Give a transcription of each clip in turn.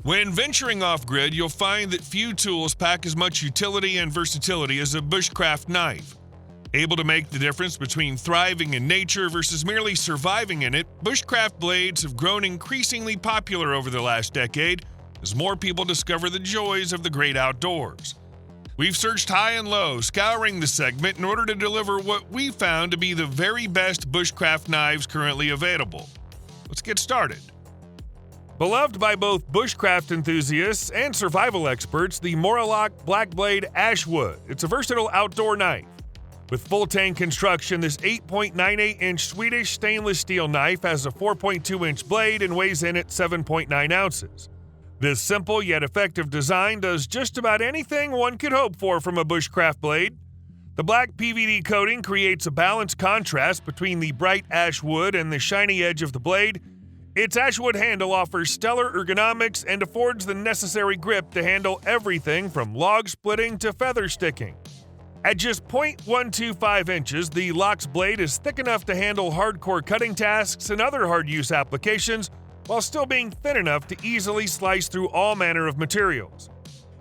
When venturing off-grid, you'll find that few tools pack as much utility and versatility as a bushcraft knife. Able to make the difference between thriving in nature versus merely surviving in it, bushcraft blades have grown increasingly popular over the last decade as more people discover the joys of the great outdoors. We've searched high and low, scouring the segment in order to deliver what we found to be the very best bushcraft knives currently available. Let's get started. Beloved by both bushcraft enthusiasts and survival experts, the Morakniv Blackblade Ashwood. It's a versatile outdoor knife. With full-tang construction, this 8.98-inch Swedish stainless steel knife has a 4.2-inch blade and weighs in at 7.9 ounces. This simple yet effective design does just about anything one could hope for from a bushcraft blade. The black PVD coating creates a balanced contrast between the bright ash wood and the shiny edge of the blade. Its ashwood handle offers stellar ergonomics and affords the necessary grip to handle everything from log splitting to feather sticking. At just 0.125 inches, the Lox blade is thick enough to handle hardcore cutting tasks and other hard-use applications, while still being thin enough to easily slice through all manner of materials.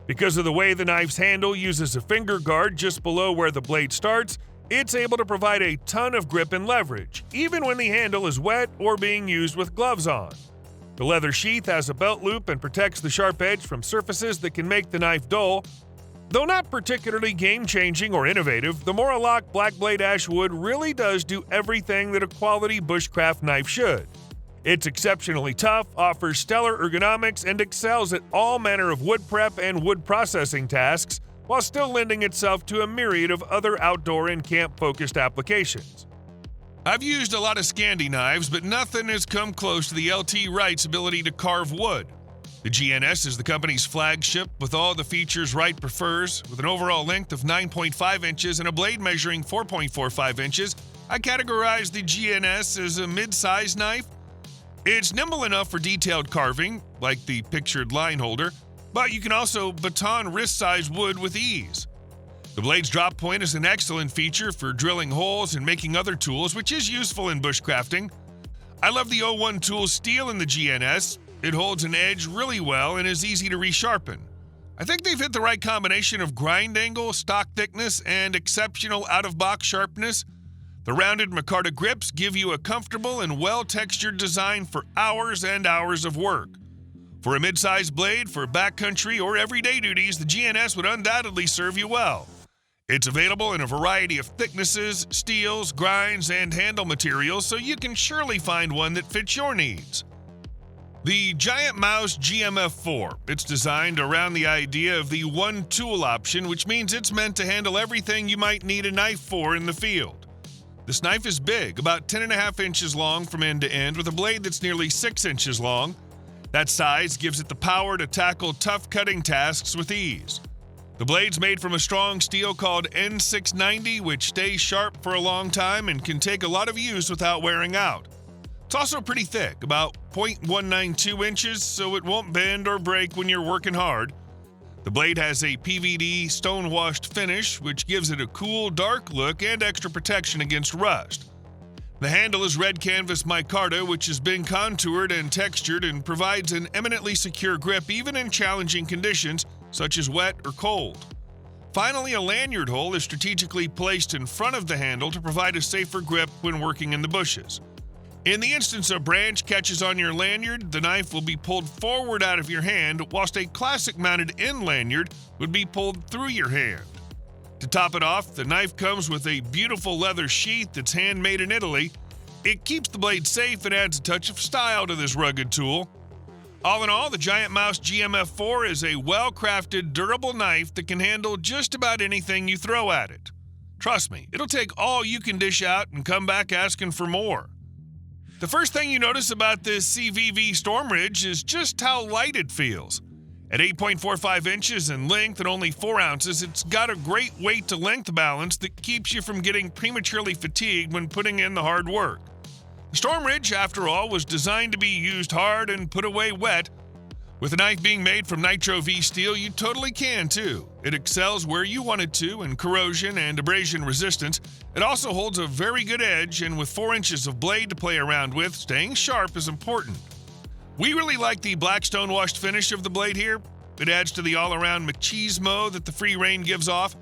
Because of the way the knife's handle uses a finger guard just below where the blade starts, it's able to provide a ton of grip and leverage, even when the handle is wet or being used with gloves on. The leather sheath has a belt loop and protects the sharp edge from surfaces that can make the knife dull. Though not particularly game-changing or innovative, the Morakniv Blackblade Ashwood really does do everything that a quality bushcraft knife should. It's exceptionally tough, offers stellar ergonomics, and excels at all manner of wood prep and wood processing tasks, while still lending itself to a myriad of other outdoor and camp-focused applications. I've used a lot of Scandi knives, but nothing has come close to the LT Wright's ability to carve wood. The GNS is the company's flagship with all the features Wright prefers. With an overall length of 9.5 inches and a blade measuring 4.45 inches, I categorize the GNS as a mid-sized knife. It's nimble enough for detailed carving, like the pictured line holder, but you can also baton wrist-sized wood with ease. The blade's drop point is an excellent feature for drilling holes and making other tools, which is useful in bushcrafting. I love the 01 tool steel in the GNS. It holds an edge really well and is easy to resharpen. I think they've hit the right combination of grind angle, stock thickness, and exceptional out-of-box sharpness. The rounded micarta grips give you a comfortable and well-textured design for hours and hours of work. For a mid-sized blade for backcountry or everyday duties, the GNS would undoubtedly serve you well. It's available in a variety of thicknesses, steels, grinds, and handle materials, so you can surely find one that fits your needs. The giant Mouse GMF4. It's designed around the idea of the one-tool option, which means it's meant to handle everything you might need a knife for in the field. This knife is big, about 10.5 inches long from end to end, with a blade that's nearly 6 inches long. That size gives it the power to tackle tough cutting tasks with ease. The blade's made from a strong steel called N690, which stays sharp for a long time and can take a lot of use without wearing out. It's also pretty thick, about 0.192 inches, so it won't bend or break when you're working hard. The blade has a PVD stone-washed finish, which gives it a cool, dark look and extra protection against rust. The handle is red canvas micarta, which has been contoured and textured and provides an eminently secure grip even in challenging conditions, such as wet or cold. Finally, a lanyard hole is strategically placed in front of the handle to provide a safer grip when working in the bushes. In the instance a branch catches on your lanyard, the knife will be pulled forward out of your hand, whilst a classic mounted in lanyard would be pulled through your hand. To top it off, the knife comes with a beautiful leather sheath that's handmade in Italy. It keeps the blade safe and adds a touch of style to this rugged tool. All in all, the Giant Mouse GMF4 is a well-crafted, durable knife that can handle just about anything you throw at it. Trust me, it'll take all you can dish out and come back asking for more. The first thing you notice about this Civivi Storm Ridge is just how light it feels. At 8.45 inches in length and only 4 ounces, it's got a great weight-to-length balance that keeps you from getting prematurely fatigued when putting in the hard work. The Storm Ridge, after all, was designed to be used hard and put away wet. With a knife being made from Nitro V steel, you totally can too. It excels where you want it to in corrosion and abrasion resistance. It also holds a very good edge, and with 4 inches of blade to play around with, staying sharp is important. We really like the black stone-washed finish of the blade here. It adds to the all-around machismo that the free rein gives off.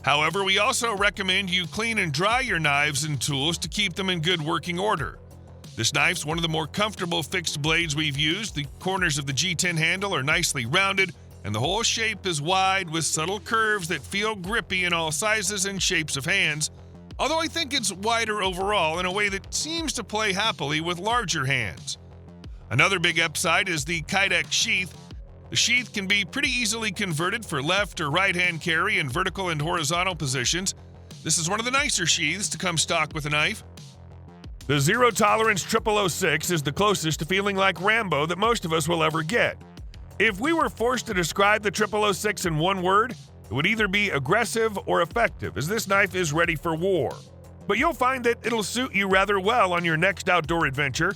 However, we also recommend you clean and dry your knives and tools to keep them in good working order. This knife's one of the more comfortable fixed blades we've used. The corners of the G10 handle are nicely rounded, and the whole shape is wide with subtle curves that feel grippy in all sizes and shapes of hands, although I think it's wider overall in a way that seems to play happily with larger hands. Another big upside is the Kydex sheath. The sheath can be pretty easily converted for left or right hand carry in vertical and horizontal positions. This is one of the nicer sheaths to come stock with a knife. The Zero Tolerance 0006 is the closest to feeling like Rambo that most of us will ever get. If we were forced to describe the 0006 in one word, it would either be aggressive or effective, as this knife is ready for war. But you'll find that it'll suit you rather well on your next outdoor adventure.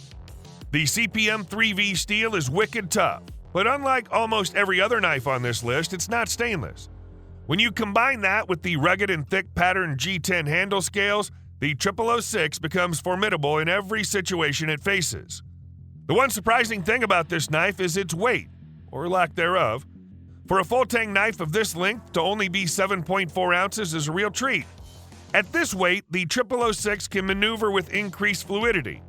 The CPM 3V steel is wicked tough, but unlike almost every other knife on this list, it's not stainless. When you combine that with the rugged and thick pattern G10 handle scales, the 0006 becomes formidable in every situation it faces. The one surprising thing about this knife is its weight, or lack thereof. For a full-tang knife of this length to only be 7.4 ounces is a real treat. At this weight, the 0006 can maneuver with increased fluidity.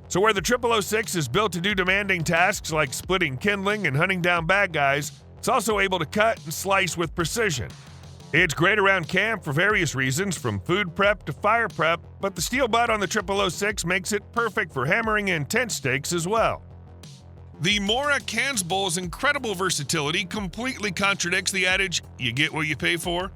So where the 0006 is built to do demanding tasks like splitting kindling and hunting down bad guys, it's also able to cut and slice with precision. It's great around camp for various reasons, from food prep to fire prep, but the steel butt on the 0006 makes it perfect for hammering in tent stakes as well. The Morakniv Kansbol's incredible versatility completely contradicts the adage, you get what you pay for.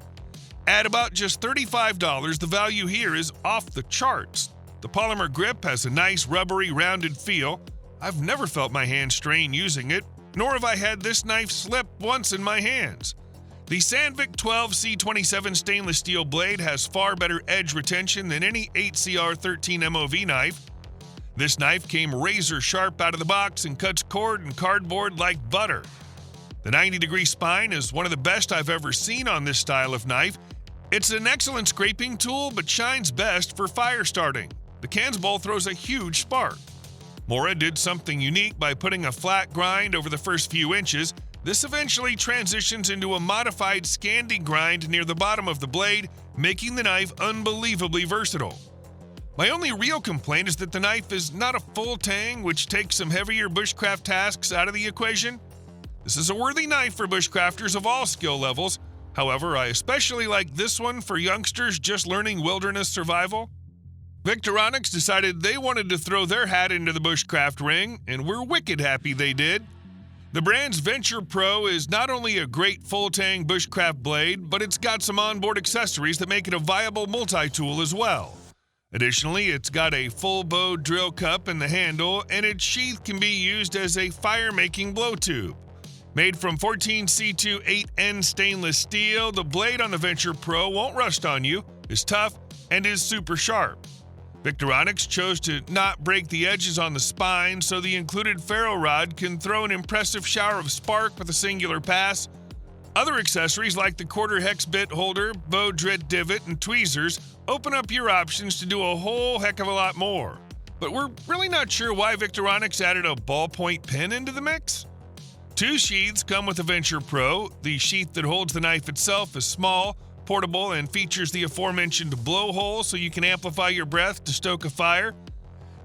At about just $35, the value here is off the charts. The polymer grip has a nice rubbery, rounded feel. I've never felt my hand strain using it, nor have I had this knife slip once in my hands. The Sandvik 12C27 stainless steel blade has far better edge retention than any 8CR13 MOV knife. This knife came razor sharp out of the box and cuts cord and cardboard like butter. The 90-degree spine is one of the best I've ever seen on this style of knife. It's an excellent scraping tool, but shines best for fire starting. The Kansbol throws a huge spark. Mora did something unique by putting a flat grind over the first few inches. This eventually transitions into a modified Scandi grind near the bottom of the blade, making the knife unbelievably versatile. My only real complaint is that the knife is not a full-tang, which takes some heavier bushcraft tasks out of the equation. This is a worthy knife for bushcrafters of all skill levels. However, I especially like this one for youngsters just learning wilderness survival. Victorinox decided they wanted to throw their hat into the bushcraft ring, and we're wicked happy they did. The brand's Venture Pro is not only a great full-tang bushcraft blade, but it's got some onboard accessories that make it a viable multi-tool as well. Additionally, it's got a full bow drill cup in the handle, and its sheath can be used as a fire-making blow tube. Made from 14C28N stainless steel, the blade on the Venture Pro won't rust on you, is tough, and is super sharp. Victorinox chose to not break the edges on the spine, so the included ferro rod can throw an impressive shower of spark with a singular pass. Other accessories like the quarter hex bit holder, bow drit divot, and tweezers open up your options to do a whole heck of a lot more. But we're really not sure why Victorinox added a ballpoint pen into the mix. Two sheaths come with the Venture Pro. The sheath that holds the knife itself is small, portable, and features the aforementioned blowhole so you can amplify your breath to stoke a fire.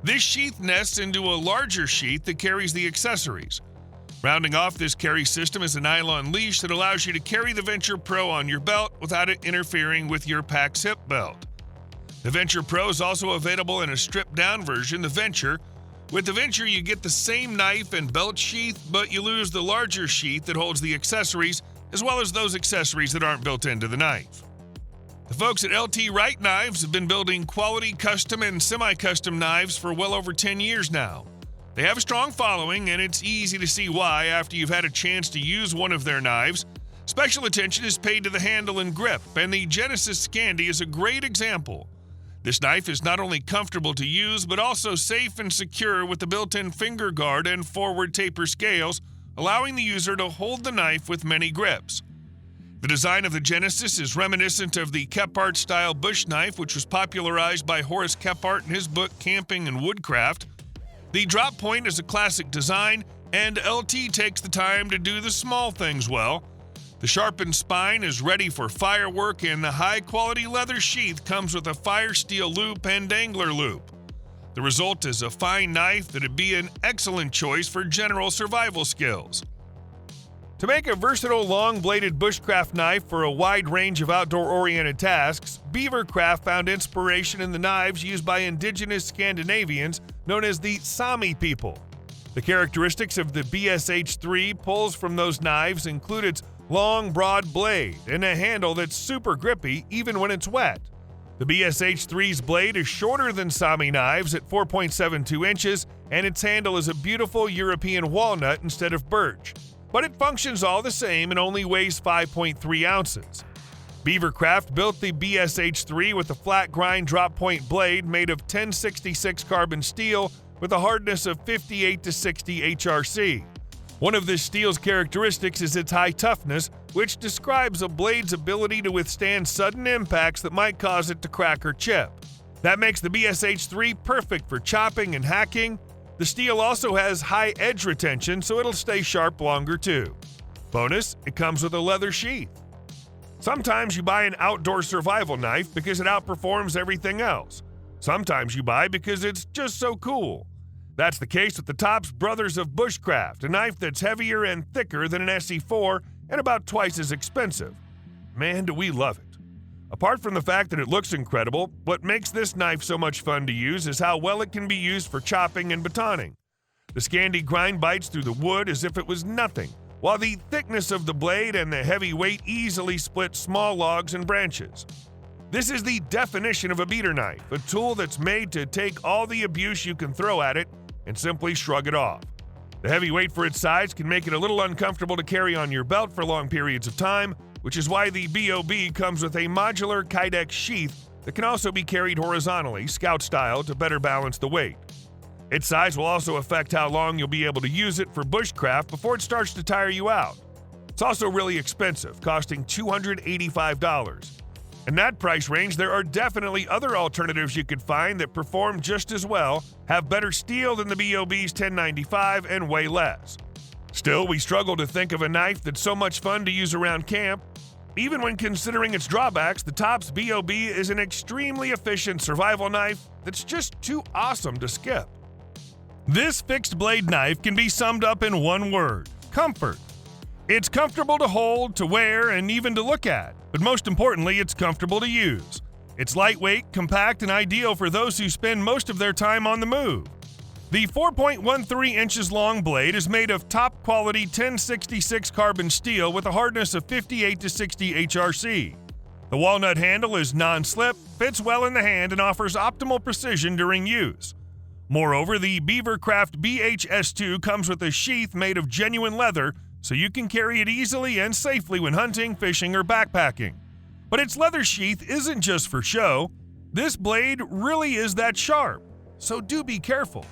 This sheath nests into a larger sheath that carries the accessories. Rounding off this carry system is a nylon leash that allows you to carry the Venture Pro on your belt without it interfering with your pack's hip belt. The Venture Pro is also available in a stripped-down version, the Venture. With the Venture, you get the same knife and belt sheath, but you lose the larger sheath that holds the accessories, as well as those accessories that aren't built into the knife. The folks at LT Wright Knives have been building quality custom and semi-custom knives for well over 10 years now. They have a strong following, and it's easy to see why after you've had a chance to use one of their knives. Special attention is paid to the handle and grip, and the Genesis Scandi is a great example. This knife is not only comfortable to use, but also safe and secure with the built-in finger guard and forward taper scales, allowing the user to hold the knife with many grips. The design of the Genesis is reminiscent of the Kephart-style bush knife, which was popularized by Horace Kephart in his book Camping and Woodcraft. The drop point is a classic design, And LT takes the time to do the small things well. The sharpened spine is ready for firework, and the high-quality leather sheath comes with a fire steel loop and dangler loop. The result is a fine knife that would be an excellent choice for general survival skills. To make a versatile long-bladed bushcraft knife for a wide range of outdoor-oriented tasks, BeaverCraft found inspiration in the knives used by indigenous Scandinavians known as the Sami people. The characteristics of the BSH3 pulls from those knives include its long, broad blade and a handle that's super grippy even when it's wet. The BSH3's blade is shorter than Sami knives at 4.72 inches, and its handle is a beautiful European walnut instead of birch. But it functions all the same and only weighs 5.3 ounces. BeaverCraft built the BSH3 with a flat grind drop point blade made of 1066 carbon steel with a hardness of 58 to 60 HRC. One of this steel's characteristics is its high toughness, which describes a blade's ability to withstand sudden impacts that might cause it to crack or chip. That makes the BSH3 perfect for chopping and hacking. The steel also has high edge retention, so it'll stay sharp longer too. Bonus, it comes with a leather sheath. Sometimes you buy an outdoor survival knife because it outperforms everything else. Sometimes you buy because it's just so cool. That's the case with the Tops Brothers of Bushcraft, a knife that's heavier and thicker than an SE4 and about twice as expensive. Man, do we love it. Apart from the fact that it looks incredible, what makes this knife so much fun to use is how well it can be used for chopping and batoning. The Scandi grind bites through the wood as if it was nothing, while the thickness of the blade and the heavy weight easily split small logs and branches. This is the definition of a beater knife, a tool that's made to take all the abuse you can throw at it and simply shrug it off. The heavy weight for its size can make it a little uncomfortable to carry on your belt for long periods of time, which is why the BOB comes with a modular Kydex sheath that can also be carried horizontally, scout style, to better balance the weight. Its size will also affect how long you'll be able to use it for bushcraft before it starts to tire you out. It's also really expensive, costing $285. In that price range, there are definitely other alternatives you could find that perform just as well, have better steel than the BOB's 1095, and weigh less. Still, we struggle to think of a knife that's so much fun to use around camp. Even when considering its drawbacks, the Tops BOB is an extremely efficient survival knife that's just too awesome to skip. This fixed blade knife can be summed up in one word: comfort. It's comfortable to hold, to wear, and even to look at, but most importantly, it's comfortable to use. It's lightweight, compact, and ideal for those who spend most of their time on the move. The 4.13 inches long blade is made of top-quality 1066 carbon steel with a hardness of 58 to 60 HRC. The walnut handle is non-slip, fits well in the hand, and offers optimal precision during use. Moreover, the BeaverCraft BHS-2 comes with a sheath made of genuine leather, so you can carry it easily and safely when hunting, fishing, or backpacking. But its leather sheath isn't just for show. This blade really is that sharp, so do be careful.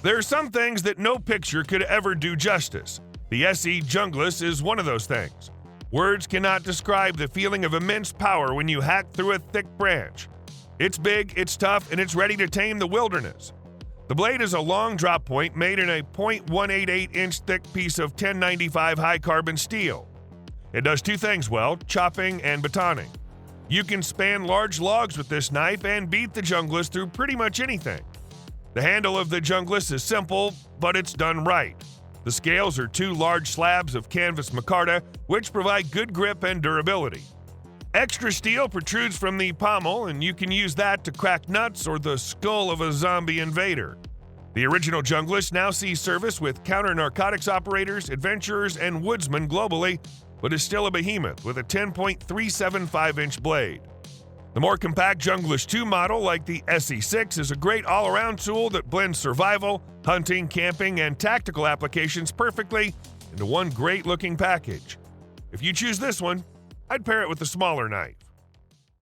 There are some things that no picture could ever do justice. The ESEE Junglas is one of those things. Words cannot describe the feeling of immense power when you hack through a thick branch. It's big, it's tough, and it's ready to tame the wilderness. The blade is a long drop point made in a 0.188-inch thick piece of 1095 high-carbon steel. It does two things well: chopping and batoning. You can span large logs with this knife and beat the Junglas through pretty much anything. The handle of the Junglas is simple, but it's done right. The scales are two large slabs of canvas micarta, which provide good grip and durability. Extra steel protrudes from the pommel, and you can use that to crack nuts or the skull of a zombie invader. The original Junglas now sees service with counter-narcotics operators, adventurers, and woodsmen globally, but is still a behemoth with a 10.375-inch blade. The more compact Junglas 2 model, like the SE6, is a great all-around tool that blends survival, hunting, camping, and tactical applications perfectly into one great-looking package. If you choose this one, I'd pair it with a smaller knife.